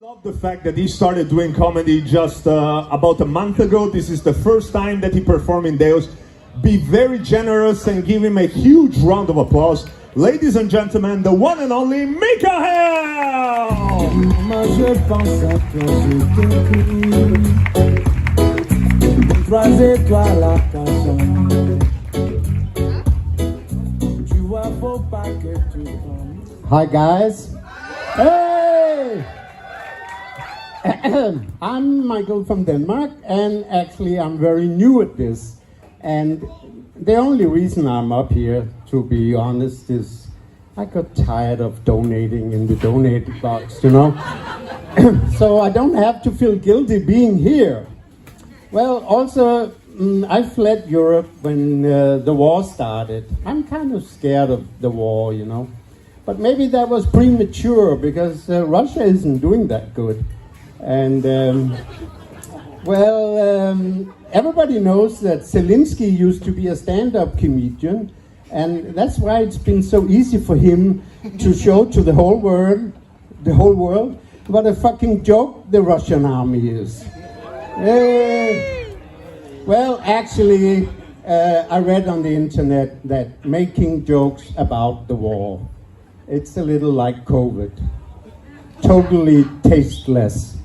Love the fact that he started doing comedy just about a month ago. This is the first time that he performed in Deus. Be very generous and give him a huge round of applause. Ladies and gentlemen, the one and only Mikael! Hi guys. Hey! I'm Michael from Denmark, and actually I'm very new at this. And the only reason I'm up here, to be honest, is I got tired of donating in the donate box, you know? So I don't have to feel guilty being here. Well, also, I fled Europe when the war started. I'm kind of scared of the war, you know? But maybe that was premature, because Russia isn't doing that good. And, everybody knows that Zelensky used to be a stand-up comedian, and that's why it's been so easy for him to show to the whole world what a fucking joke the Russian army is. Well, actually, I read on the internet that making jokes about the war, it's a little like COVID. Totally tasteless.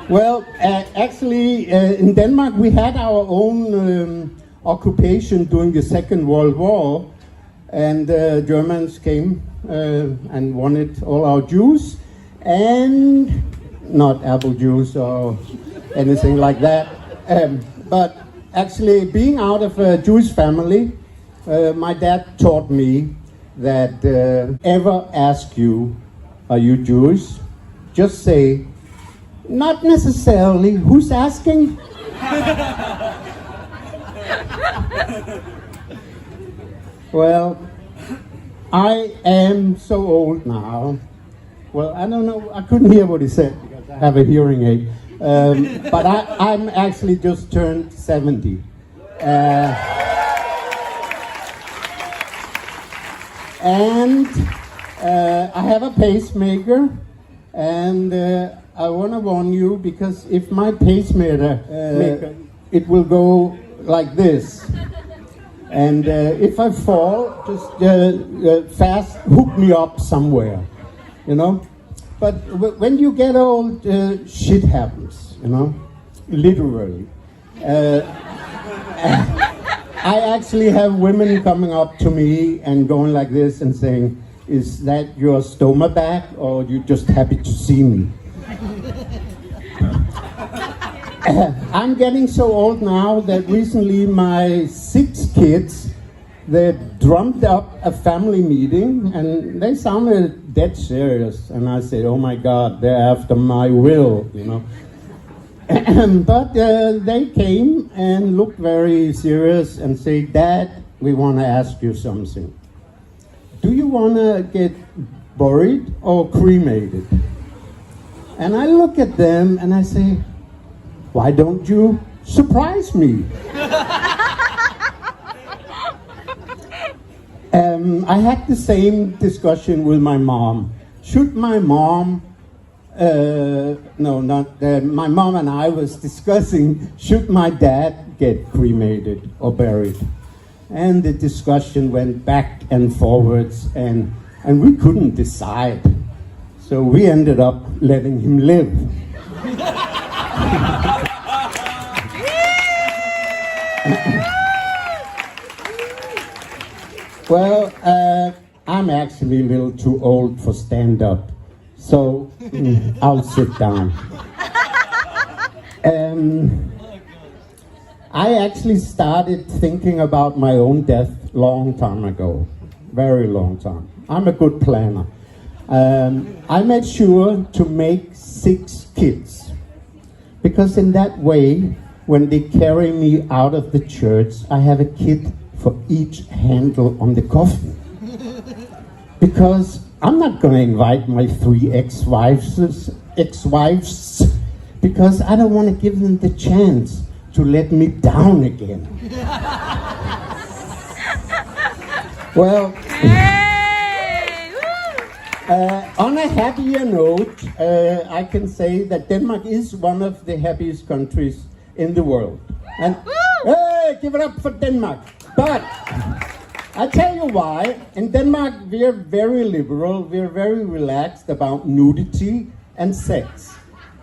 Well, actually, in Denmark, we had our own occupation during the Second World War, and Germans came and wanted all our Jews, and not apple juice or anything like that. But actually, being out of a Jewish family, my dad taught me that ever ask you, are you Jewish? Just say, not necessarily. Who's asking? Well, I am so old now. Well, I don't know. I couldn't hear what he said because I have a hearing aid. But I'm actually just turned 70. And I have a pacemaker, and I want to warn you, because if my pacemaker, it will go like this. And if I fall, just fast hook me up somewhere, you know? But when you get old, shit happens, you know? Literally. I actually have women coming up to me and going like this and saying, is that your stoma back, or are you just happy to see me? I'm getting so old now that recently my 6 kids, they drummed up a family meeting, and they sounded dead serious. And I said, oh my God, they're after my will, you know. But they came and looked very serious and said, Dad, we want to ask you something. Do you want to get buried or cremated? And I look at them and I say, why don't you surprise me? I had the same discussion with my mom. Should my mom, my mom and I was discussing, should my dad get cremated or buried? And the discussion went back and forwards, and we couldn't decide. So we ended up letting him live. Well, I'm actually a little too old for stand-up, so I'll sit down. I actually started thinking about my own death long time ago, very long time. I'm a good planner. I made sure to make 6 kids, because in that way, when they carry me out of the church, I have a kid for each handle on the coffin. Because I'm not going to invite my 3 ex-wives, because I don't want to give them the chance to let me down again. Well, On a happier note, I can say that Denmark is one of the happiest countries in the world. And hey, give it up for Denmark. But I tell you why. In Denmark, we are very liberal. We are very relaxed about nudity and sex.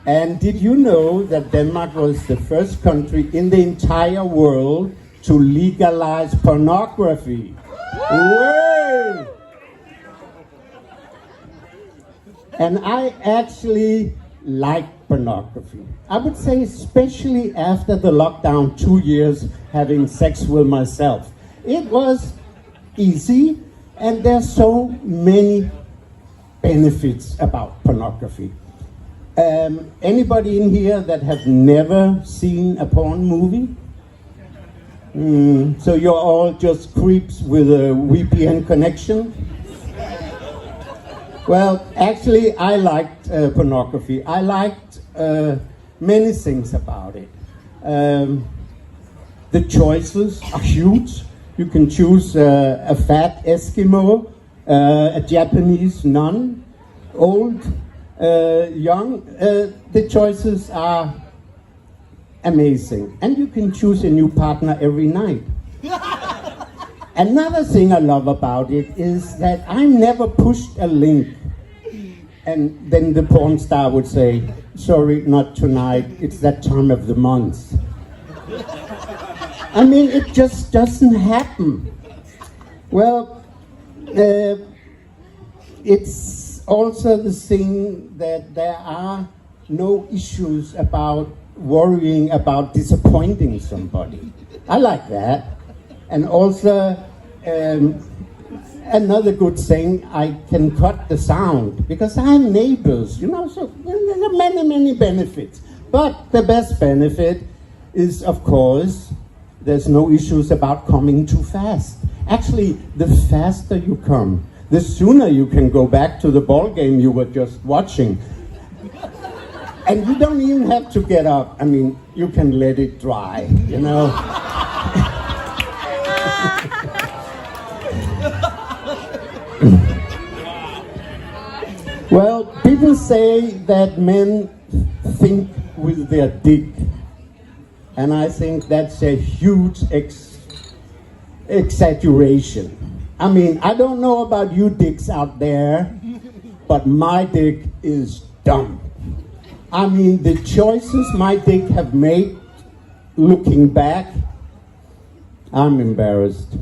And did you know that Denmark was the first country in the entire world to legalize pornography? Whoa! And I actually like pornography. I would say especially after the lockdown, 2 years having sex with myself. It was easy, and there's so many benefits about pornography. Anybody in here that have never seen a porn movie? So you're all just creeps with a VPN connection? Well, actually, I liked pornography. I liked many things about it. The choices are huge. You can choose a fat Eskimo, a Japanese nun, old, young. The choices are amazing. And you can choose a new partner every night. Another thing I love about it is that I never pushed a link and then the porn star would say, sorry, not tonight, it's that time of the month. I mean, it just doesn't happen. Well, it's also the thing that there are no issues about worrying about disappointing somebody. I like that. And also, another good thing, I can cut the sound because I have neighbors, you know, so there are many, many benefits. But the best benefit is, of course, there's no issues about coming too fast. Actually, the faster you come, the sooner you can go back to the ball game you were just watching. And you don't even have to get up. I mean, you can let it dry, you know. Well, people say that men think with their dick, and I think that's a huge exaggeration. I mean, I don't know about you dicks out there, but my dick is dumb. I mean, the choices my dick have made, looking back, I'm embarrassed.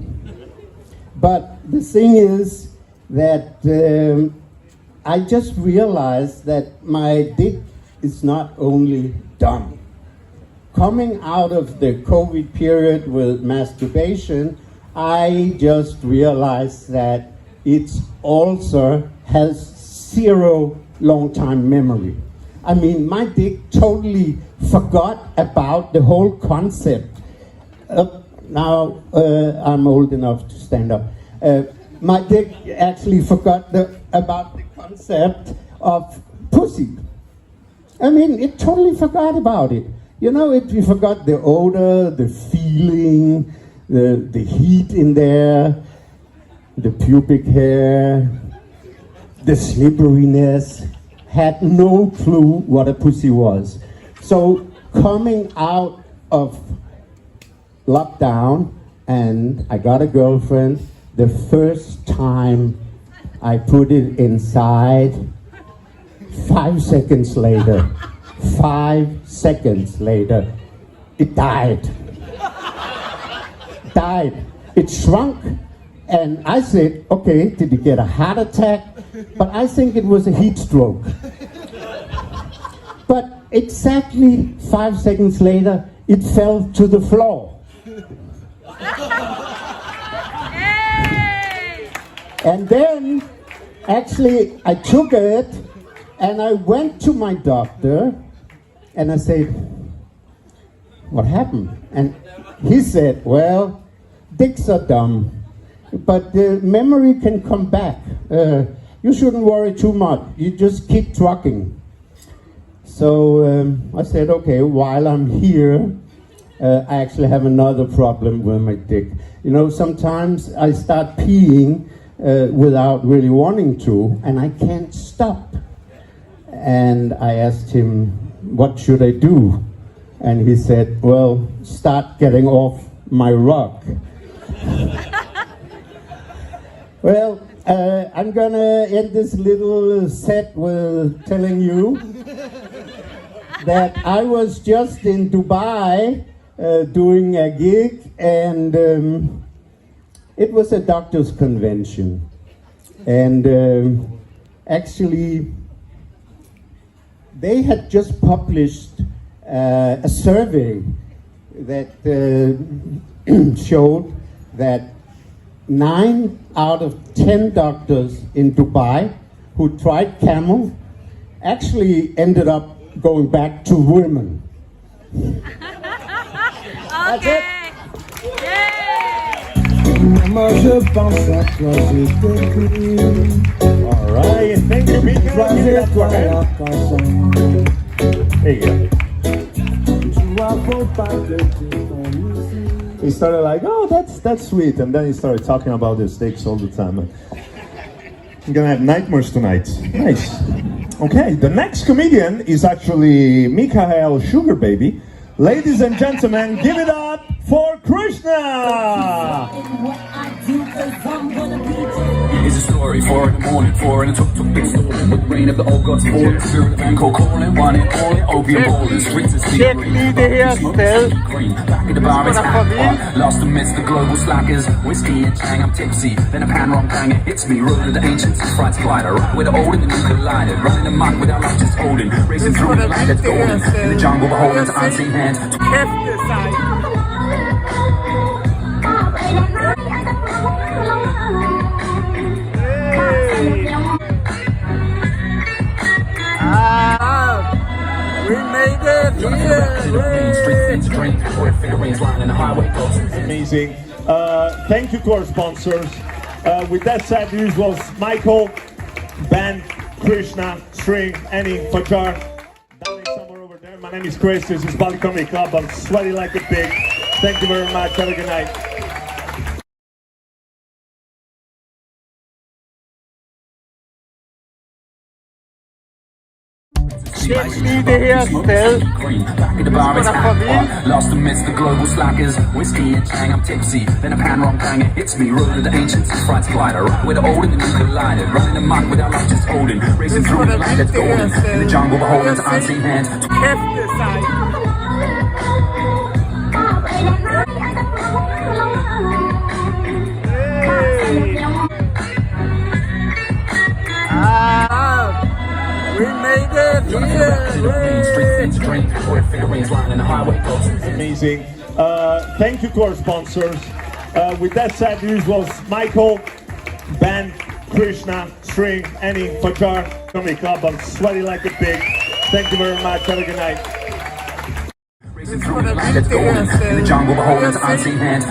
But the thing is that I just realized that my dick is not only dumb. Coming out of the COVID period with masturbation, I just realized that it also has zero long-time memory. I mean, my dick totally forgot about the whole concept. Now I'm old enough to stand up. My dick actually forgot about the concept of pussy. I mean, it totally forgot about it. You know, it forgot the odor, the feeling, the heat in there, the pubic hair, the slipperiness. Had no clue what a pussy was. So coming out of lockdown, and I got a girlfriend, the first time I put it inside, 5 seconds later, 5 seconds later, it died. It shrunk, and I said, okay, did it get a heart attack? But I think it was a heat stroke. But exactly 5 seconds later, it fell to the floor. And then, actually, I took it, and I went to my doctor, and I said, what happened? And he said, well, dicks are dumb, but the memory can come back. You shouldn't worry too much. You just keep trucking. So I said, okay, while I'm here, I actually have another problem with my dick. You know, sometimes I start peeing without really wanting to, and I can't stop. And I asked him, what should I do? And he said, well, start getting off my rug. Well, I'm gonna end this little set with telling you that I was just in Dubai doing a gig, and it was a doctor's convention. And actually, they had just published a survey that showed that 9 out of 10 doctors in Dubai who tried camel actually ended up going back to women. Okay. All right, thank you, Mikael. Give it up for him. There you go. He started like, oh, that's sweet, and then he started talking about his steaks all the time. I'm gonna have nightmares tonight. Nice. Okay, the next comedian is actually Mikael Sugar Baby. Ladies and gentlemen, give it up for Krishna! It's a story, 4 in the morning, 4 in the tuk-tuk, big storm with the rain of the old gods falling, spirit of Anko calling, one and all, opium bowling, streets of sea, green, back at the bar, it's hot, lost amidst the global slackers, whiskey and chang, I'm tipsy, then a pan wrong bang, it hits me, road of the ancients, it's fried spider, right with the old and the new collided, running amok without life just holding, racing through the light that's golden, in the jungle beholding to unseen hands, We made it here! Amazing. Thank you to our sponsors. With that said, this was Michael, Ben, Krishna, String, Annie, Fajar, Danny somewhere over there. My name is Chris. This is Bali Comedy Club. I'm sweaty like a pig. Thank you very much. Have a good night. Back at the bar, it's hot, lost amidst the global slackers, whiskey and chang, I'm tipsy, then a pan wrong bang, it hits me, road of the ancients, it's fried spider, right with the old and the new collided, running amok without life just holding, racing through the light that's golden, in the jungle beholding to unseen hands. We made it here! Amazing. Thank you to our sponsors. With that said, this was Michael, Ben, Krishna, String, Annie, Fajar, Comedy Club. I'm sweaty like a pig. Thank you very much. Have a good night. Racing through the light that's golden, in the jungle beholding to unseen hands.